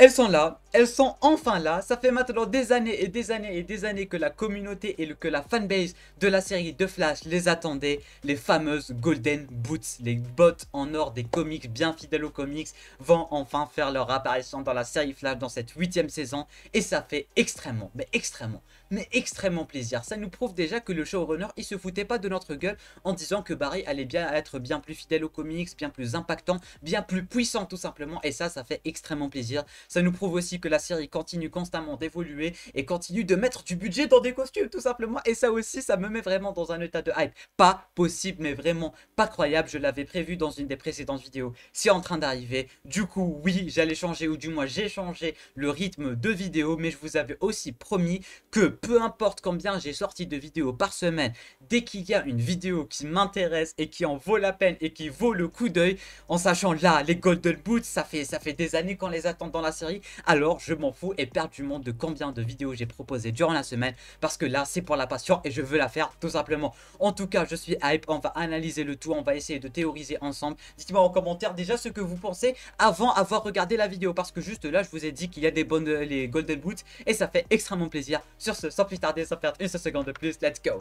Elles sont là, elles sont enfin là. Ça fait maintenant des années et des années et des années que la communauté et que la fanbase de la série de Flash les attendait. Les fameuses Golden Boots, les bottes en or des comics bien fidèles aux comics, vont enfin faire leur apparition dans la série Flash dans cette 8e saison. Et ça fait extrêmement plaisir. Ça nous prouve déjà que le showrunner il se foutait pas de notre gueule en disant que Barry allait bien être bien plus fidèle aux comics, bien plus impactant, bien plus puissant tout simplement. Et ça fait extrêmement plaisir. Ça nous prouve aussi que la série continue constamment d'évoluer et continue de mettre du budget dans des costumes tout simplement. Et ça aussi, ça me met vraiment dans un état de hype. Pas possible, mais vraiment pas croyable. Je l'avais prévu dans une des précédentes vidéos. C'est en train d'arriver. Du coup, oui, j'allais changer, ou du moins j'ai changé le rythme de vidéo. Mais je vous avais aussi promis que peu importe combien j'ai sorti de vidéos par semaine, dès qu'il y a une vidéo qui m'intéresse et qui en vaut la peine et qui vaut le coup d'œil, en sachant là, les Golden Boots, ça fait des années qu'on les attend dans la série, alors je m'en fous éperdument de combien de vidéos j'ai proposé durant la semaine, parce que là, c'est pour la passion et je veux la faire tout simplement. En tout cas, je suis hype, on va analyser le tout, on va essayer de théoriser ensemble. Dites-moi en commentaire déjà ce que vous pensez avant avoir regardé la vidéo, parce que juste là, je vous ai dit qu'il y a des bonnes, les Golden Boots, et ça fait extrêmement plaisir. Sur ce, sans plus tarder, sans perdre une seule seconde de plus, let's go!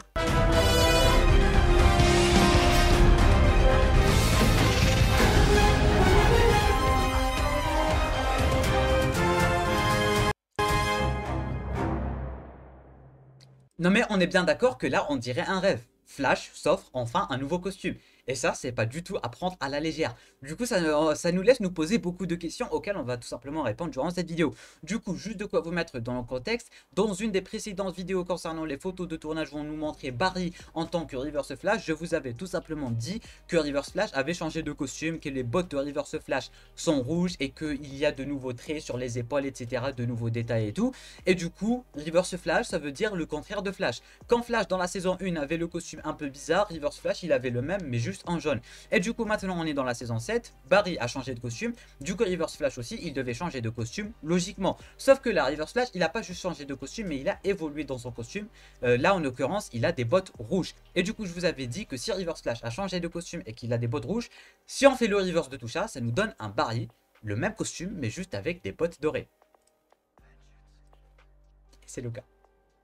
Non mais on est bien d'accord que là on dirait un rêve. Flash s'offre enfin un nouveau costume. Et ça, c'est pas du tout à prendre à la légère. Du coup, ça nous laisse nous poser beaucoup de questions auxquelles on va tout simplement répondre durant cette vidéo. Du coup, juste de quoi vous mettre dans le contexte. Dans une des précédentes vidéos concernant les photos de tournage où on nous montrait Barry en tant que Reverse Flash, je vous avais tout simplement dit que Reverse Flash avait changé de costume, que les bottes de Reverse Flash sont rouges et qu'il y a de nouveaux traits sur les épaules, etc., de nouveaux détails et tout. Et du coup, Reverse Flash, ça veut dire le contraire de Flash. Quand Flash dans la saison 1 avait le costume un peu bizarre, Reverse Flash il avait le même mais juste en jaune. Et du coup maintenant on est dans la saison 7, Barry a changé de costume, du coup Reverse Flash aussi il devait changer de costume logiquement. Sauf que là Reverse Flash il a pas juste changé de costume mais il a évolué dans son costume. Là en l'occurrence il a des bottes rouges. Et du coup je vous avais dit que si Reverse Flash a changé de costume et qu'il a des bottes rouges, si on fait le reverse de tout ça, ça nous donne un Barry, le même costume mais juste avec des bottes dorées. C'est le cas.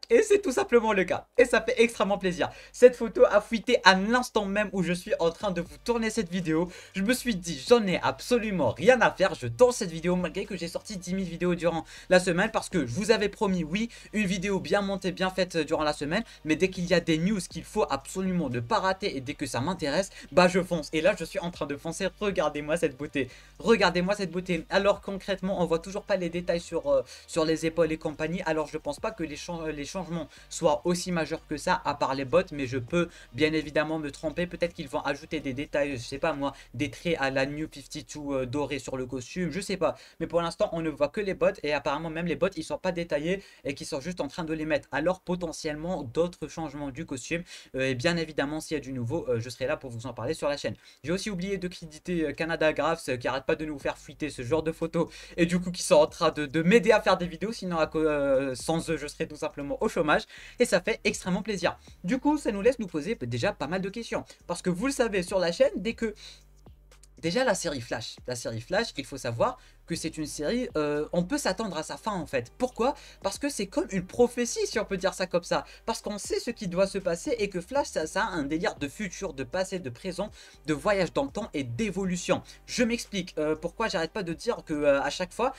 Et c'est tout simplement le cas. Et ça fait extrêmement plaisir. Cette photo a fuité à l'instant même où je suis en train de vous tourner cette vidéo. Je me suis dit, j'en ai absolument rien à faire. Je tourne cette vidéo malgré que j'ai sorti 10 000 vidéos durant la semaine. Parce que je vous avais promis, oui, une vidéo bien montée, bien faite durant la semaine. Mais dès qu'il y a des news qu'il faut absolument ne pas rater et dès que ça m'intéresse, bah je fonce. Et là, je suis en train de foncer. Regardez-moi cette beauté. Regardez-moi cette beauté. Alors concrètement, on voit toujours pas les détails sur les épaules et compagnie. Alors je pense pas que les changements soit aussi majeur que ça à part les bottes, mais je peux bien évidemment me tromper. Peut-être qu'ils vont ajouter des détails, je sais pas moi, des traits à la New 52 doré sur le costume, je sais pas, mais pour l'instant on ne voit que les bottes et apparemment même les bottes ils sont pas détaillés et qu'ils sont juste en train de les mettre. Alors potentiellement d'autres changements du costume et bien évidemment s'il y a du nouveau je serai là pour vous en parler sur la chaîne. J'ai aussi oublié de créditer Canada Graphs qui arrête pas de nous faire fuiter ce genre de photos et du coup qui sont en train de m'aider à faire des vidéos, sinon sans eux je serais tout simplement au chômage et ça fait extrêmement plaisir. Du coup, ça nous laisse nous poser déjà pas mal de questions parce que vous le savez sur la chaîne, dès que déjà la série Flash, il faut savoir que c'est une série, on peut s'attendre à sa fin en fait. Pourquoi? Parce que c'est comme une prophétie si on peut dire ça comme ça. Parce qu'on sait ce qui doit se passer et que Flash ça a un délire de futur, de passé, de présent, de voyage dans le temps et d'évolution. Je m'explique pourquoi j'arrête pas de dire que à chaque fois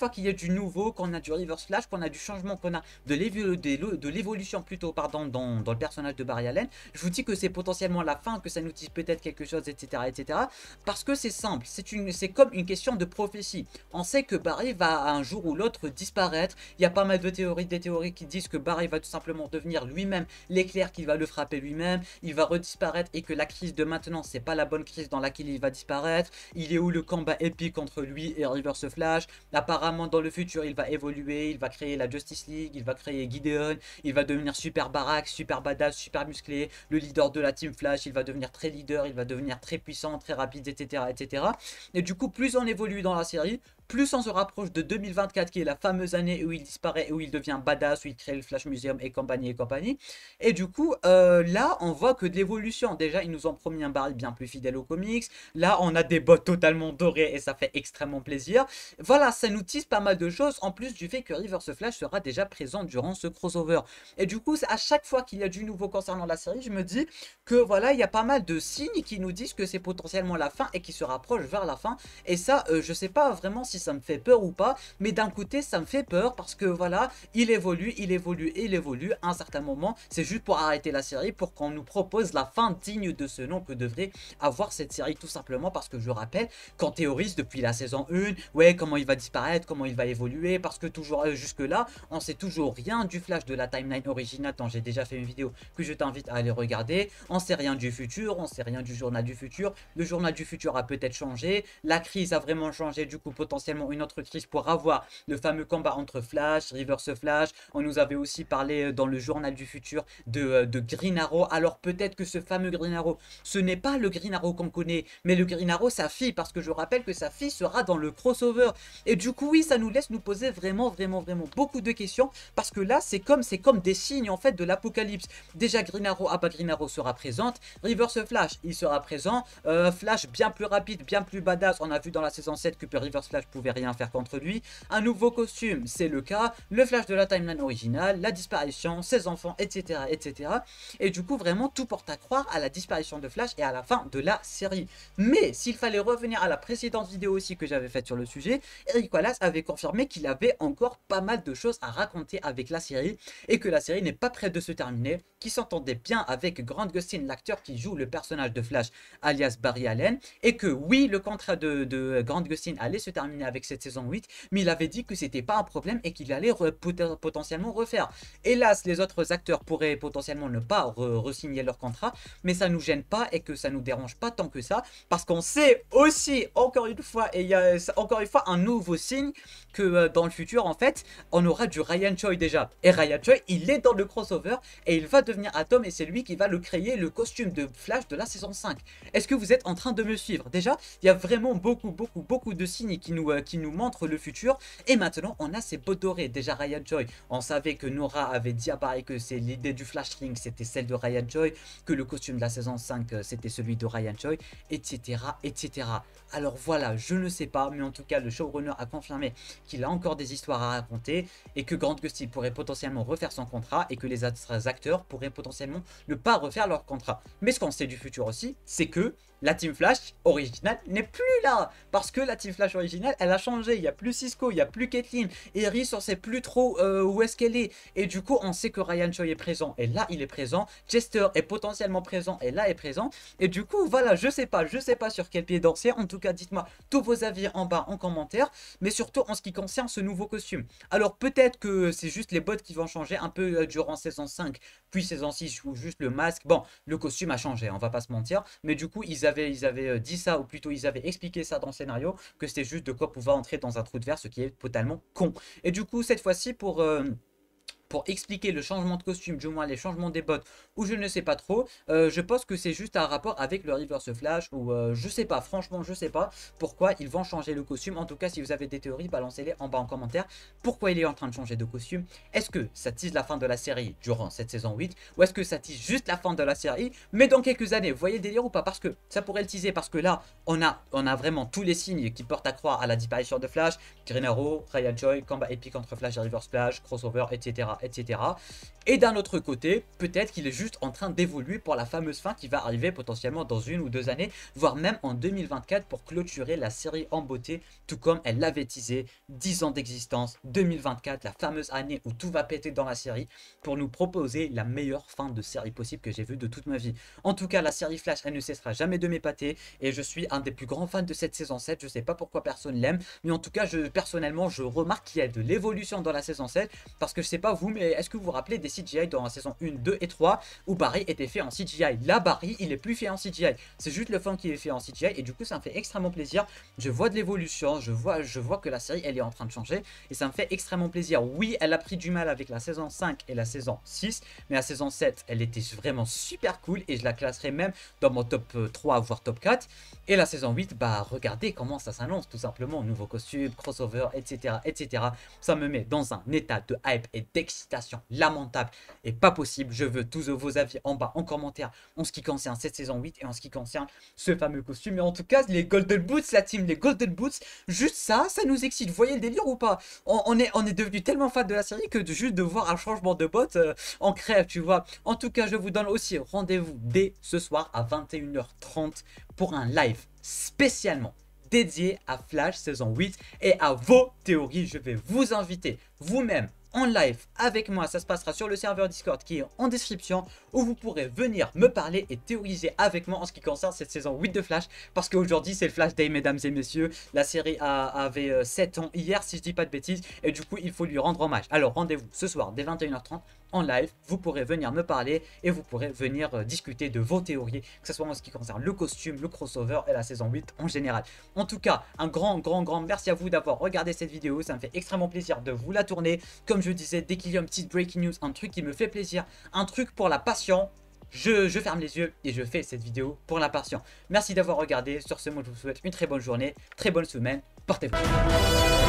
qu'il y a du nouveau, qu'on a du reverse Flash, qu'on a du changement, qu'on a de l'évolution plutôt pardon dans le personnage de Barry Allen, je vous dis que c'est potentiellement la fin, que ça nous dit peut-être quelque chose, etc. etc. Parce que c'est simple, c'est comme une question de prophétie. On sait que Barry va un jour ou l'autre disparaître. Il y a pas mal de théories, des théories qui disent que Barry va tout simplement devenir lui-même l'éclair qui va le frapper lui-même. Il va redisparaître et que la crise de maintenant, c'est pas la bonne crise dans laquelle il va disparaître. Il est où le combat épique entre lui et Reverse Flash? Apparemment, dans le futur, il va évoluer. Il va créer la Justice League. Il va créer Gideon. Il va devenir super barack, super badass, super musclé. Le leader de la Team Flash. Il va devenir très leader. Il va devenir très puissant, très rapide, etc. etc. Et du coup, plus on évolue dans la série, plus on se rapproche de 2024 qui est la fameuse année où il disparaît, où il devient badass, où il crée le Flash Museum et compagnie et compagnie. Et du coup, là, on voit que de l'évolution. Déjà, ils nous ont promis un Barry bien plus fidèle aux comics. Là, on a des bots totalement dorés et ça fait extrêmement plaisir. Voilà, ça nous tease pas mal de choses, en plus du fait que Reverse Flash sera déjà présent durant ce crossover. Et du coup, à chaque fois qu'il y a du nouveau concernant la série, je me dis que voilà, il y a pas mal de signes qui nous disent que c'est potentiellement la fin et qui se rapprochent vers la fin. Et ça, je sais pas vraiment si ça me fait peur ou pas, mais d'un côté, ça me fait peur parce que voilà, il évolue, il évolue et il évolue. À un certain moment, c'est juste pour arrêter la série, pour qu'on nous propose la fin digne de ce nom que devrait avoir cette série, tout simplement parce que je rappelle qu'on théorise depuis la saison 1, ouais, comment il va disparaître, comment il va évoluer, parce que toujours jusque là, on sait toujours rien du Flash de la timeline originale dont j'ai déjà fait une vidéo que je t'invite à aller regarder. On sait rien du futur, on sait rien du journal du futur. Le journal du futur a peut-être changé, la crise a vraiment changé, du coup potentiellement une autre crise pour avoir le fameux combat entre Flash, Reverse Flash. On nous avait aussi parlé dans le journal du futur de Green Arrow. Alors peut-être que ce fameux Green Arrow, ce n'est pas le Green Arrow qu'on connaît, mais le Green Arrow, sa fille, parce que je rappelle que sa fille sera dans le crossover. Et du coup, oui, ça nous laisse nous poser vraiment beaucoup de questions, parce que là, c'est comme des signes en fait de l'apocalypse. Déjà, Green Arrow, Abba Green Arrow sera présente, Reverse Flash, il sera présent, Flash bien plus rapide, bien plus badass. On a vu dans la saison 7 que Reverse Flash pouvait rien faire contre lui. Un nouveau costume, c'est le cas, le Flash de la timeline originale, la disparition, ses enfants, etc., etc. Et du coup, vraiment, tout porte à croire à la disparition de Flash et à la fin de la série. Mais s'il fallait revenir à la précédente vidéo aussi que j'avais faite sur le sujet, Eric Wallace avait confirmé qu'il avait encore pas mal de choses à raconter avec la série et que la série n'est pas prête de se terminer, qu'il s'entendait bien avec Grant Gustin, l'acteur qui joue le personnage de Flash, alias Barry Allen, et que oui, le contrat de Grant Gustin allait se terminer avec cette saison 8, mais il avait dit que c'était pas un problème et qu'il allait potentiellement refaire. Hélas, les autres acteurs pourraient potentiellement ne pas re-signer leur contrat, mais ça nous gêne pas et que ça nous dérange pas tant que ça, parce qu'on sait aussi, encore une fois, et il y a encore une fois un nouveau signe que dans le futur, en fait, on aura du Ryan Choi déjà. Et Ryan Choi, il est dans le crossover et il va devenir Atom et c'est lui qui va le créer, le costume de Flash de la saison 5. Est-ce que vous êtes en train de me suivre? Déjà, il y a vraiment beaucoup de signes qui nous montrent le futur. Et maintenant, on a ces bottes dorées. Déjà, Ryan Choi, on savait que Nora avait dit à Paris que c'est l'idée du Flash Ring, c'était celle de Ryan Choi, que le costume de la saison 5, c'était celui de Ryan Choi, etc., etc. Alors voilà, je ne sais pas, mais en tout cas, le showrunner a confirmé qu'il a encore des histoires à raconter et que Grant Gustin pourrait potentiellement refaire son contrat et que les autres acteurs pourraient potentiellement ne pas refaire leur contrat. Mais ce qu'on sait du futur aussi, c'est que la Team Flash originale n'est plus là, parce que la Team Flash originale, elle a changé. Il n'y a plus Cisco, il n'y a plus Caitlyn, Iris, on ne sait plus trop où est-ce qu'elle est. Et du coup, on sait que Ryan Choi est présent, et là, il est présent. Chester est potentiellement présent, et là, est présent. Et du coup, voilà, je sais pas sur quel pied danser. En tout cas, dites-moi tous vos avis en bas en commentaire, mais surtout en ce qui concerne ce nouveau costume. Alors, peut-être que c'est juste les bots qui vont changer un peu durant saison 5, puis saison 6, ou juste le masque. Bon, le costume a changé, on va pas se mentir, mais du coup, ils avaient dit ça, ou plutôt ils avaient expliqué ça dans le scénario, que c'était juste de quoi pouvoir entrer dans un trou de verre, ce qui est totalement con. Et du coup, cette fois-ci, pour expliquer le changement de costume, du moins les changements des bots, ou je ne sais pas trop, je pense que c'est juste un rapport avec le Reverse Flash, ou je sais pas, franchement je sais pas pourquoi ils vont changer le costume. En tout cas, si vous avez des théories, balancez-les en bas en commentaire. Pourquoi il est en train de changer de costume? Est-ce que ça tease la fin de la série durant cette saison 8, ou est-ce que ça tease juste la fin de la série, mais dans quelques années? Vous voyez le délire ou pas? Parce que ça pourrait le teaser, parce que là, on a vraiment tous les signes qui portent à croire à la disparition de Flash, Green Arrow, Ryan Choi, combat épique entre Flash et Reverse Flash, crossover, etc. etc. Et d'un autre côté, peut-être qu'il est juste en train d'évoluer pour la fameuse fin qui va arriver potentiellement dans 1 ou 2 années, voire même en 2024 pour clôturer la série en beauté, tout comme elle l'avait teasé, 10 ans d'existence, 2024, la fameuse année où tout va péter dans la série, pour nous proposer la meilleure fin de série possible que j'ai vue de toute ma vie. En tout cas, la série Flash, elle ne cessera jamais de m'épater, et je suis un des plus grands fans de cette saison 7, je sais pas pourquoi personne l'aime, mais en tout cas, personnellement, je remarque qu'il y a de l'évolution dans la saison 7, parce que je sais pas vous, vous, mais est-ce que vous vous rappelez des CGI dans la saison 1, 2 et 3 où Barry était fait en CGI? Là, Barry, il est plus fait en CGI. C'est juste le fond qui est fait en CGI et du coup, ça me fait extrêmement plaisir. Je vois de l'évolution, je vois que la série, elle est en train de changer et ça me fait extrêmement plaisir. Oui, elle a pris du mal avec la saison 5 et la saison 6, mais la saison 7, elle était vraiment super cool et je la classerai même dans mon top 3, voire top 4. Et la saison 8, bah regardez comment ça s'annonce tout simplement, nouveau costume, crossover, etc., etc. Ça me met dans un état de hype et d'excitation lamentable et pas possible. Je veux tous vos avis en bas en commentaire en ce qui concerne cette saison 8 et en ce qui concerne ce fameux costume. Mais en tout cas, les Golden Boots, la team, les Golden Boots, juste ça nous excite. Vous voyez le délire ou pas? On est devenu tellement fan de la série que juste de voir un changement de bot, on crève, tu vois. En tout cas, je vous donne aussi rendez-vous dès ce soir à 21h30 pour un live spécialement dédié à Flash saison 8 et à vos théories. Je vais vous inviter vous-même en live avec moi. Ça se passera sur le serveur Discord qui est en description, où vous pourrez venir me parler et théoriser avec moi en ce qui concerne cette saison 8 de Flash, parce qu'aujourd'hui c'est le Flash Day, mesdames et messieurs. La série avait 7 ans hier, si je dis pas de bêtises, et du coup il faut lui rendre hommage. Alors rendez-vous ce soir dès 21h30 en live, vous pourrez venir me parler et vous pourrez venir discuter de vos théories, que ce soit en ce qui concerne le costume, le crossover et la saison 8 en général. En tout cas, un grand merci à vous d'avoir regardé cette vidéo, ça me fait extrêmement plaisir de vous la tourner. Comme je disais, dès qu'il y a une petite breaking news, un truc qui me fait plaisir, un truc pour la passion, je ferme les yeux et je fais cette vidéo pour la passion. Merci d'avoir regardé, sur ce moi je vous souhaite une très bonne journée, très bonne semaine, portez-vous.